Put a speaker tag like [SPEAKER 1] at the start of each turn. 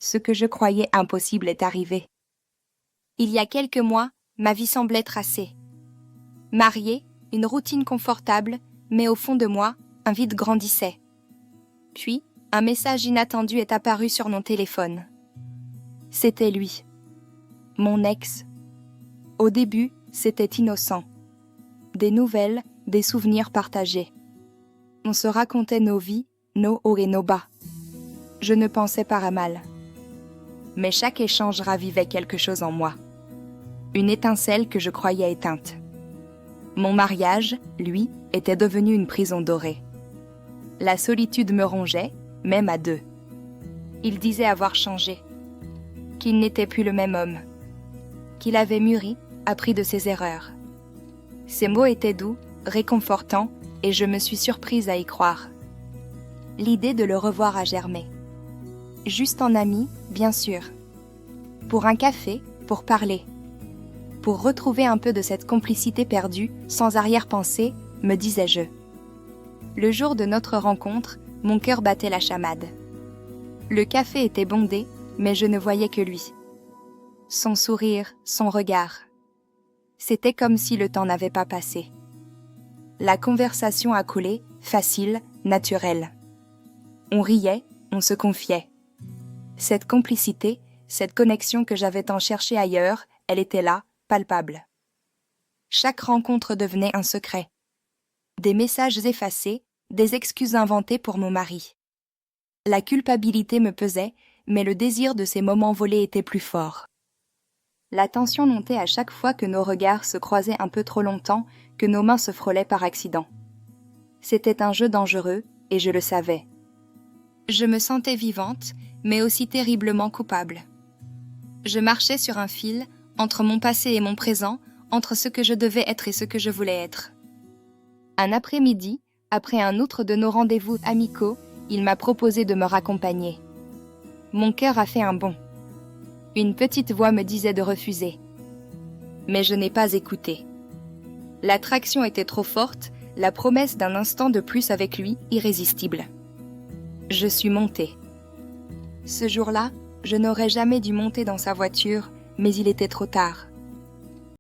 [SPEAKER 1] ce que je croyais impossible est arrivé. Il y a quelques mois, ma vie semblait tracée. Mariée, une routine confortable, mais au fond de moi, un vide grandissait. Puis, un message inattendu est apparu sur mon téléphone. C'était lui. Mon ex. Au début, c'était innocent. Des nouvelles, des souvenirs partagés. On se racontait nos vies, nos hauts et nos bas. Je ne pensais pas à mal. Mais chaque échange ravivait quelque chose en moi. Une étincelle que je croyais éteinte. Mon mariage, lui, était devenu une prison dorée. La solitude me rongeait, même à deux. Il disait avoir changé, qu'il n'était plus le même homme, qu'il avait mûri, appris de ses erreurs. Ses mots étaient doux, réconfortants, et je me suis surprise à y croire. L'idée de le revoir a germé. Juste en ami, bien sûr. Pour un café, pour parler. Pour retrouver un peu de cette complicité perdue, sans arrière-pensée, me disais-je. Le jour de notre rencontre, mon cœur battait la chamade. Le café était bondé, mais je ne voyais que lui. Son sourire, son regard. C'était comme si le temps n'avait pas passé. La conversation a coulé, facile, naturelle. On riait, on se confiait. Cette complicité, cette connexion que j'avais tant cherchée ailleurs, elle était là, palpable. Chaque rencontre devenait un secret. Des messages effacés, des excuses inventées pour mon mari. La culpabilité me pesait, mais le désir de ces moments volés était plus fort. La tension montait à chaque fois que nos regards se croisaient un peu trop longtemps, que nos mains se frôlaient par accident. C'était un jeu dangereux, et je le savais. Je me sentais vivante, mais aussi terriblement coupable. Je marchais sur un fil, entre mon passé et mon présent, entre ce que je devais être et ce que je voulais être. Un après-midi, après un autre de nos rendez-vous amicaux, il m'a proposé de me raccompagner. Mon cœur a fait un bond. Une petite voix me disait de refuser. Mais je n'ai pas écouté. L'attraction était trop forte, la promesse d'un instant de plus avec lui irrésistible. Je suis montée. Ce jour-là, je n'aurais jamais dû monter dans sa voiture, mais il était trop tard.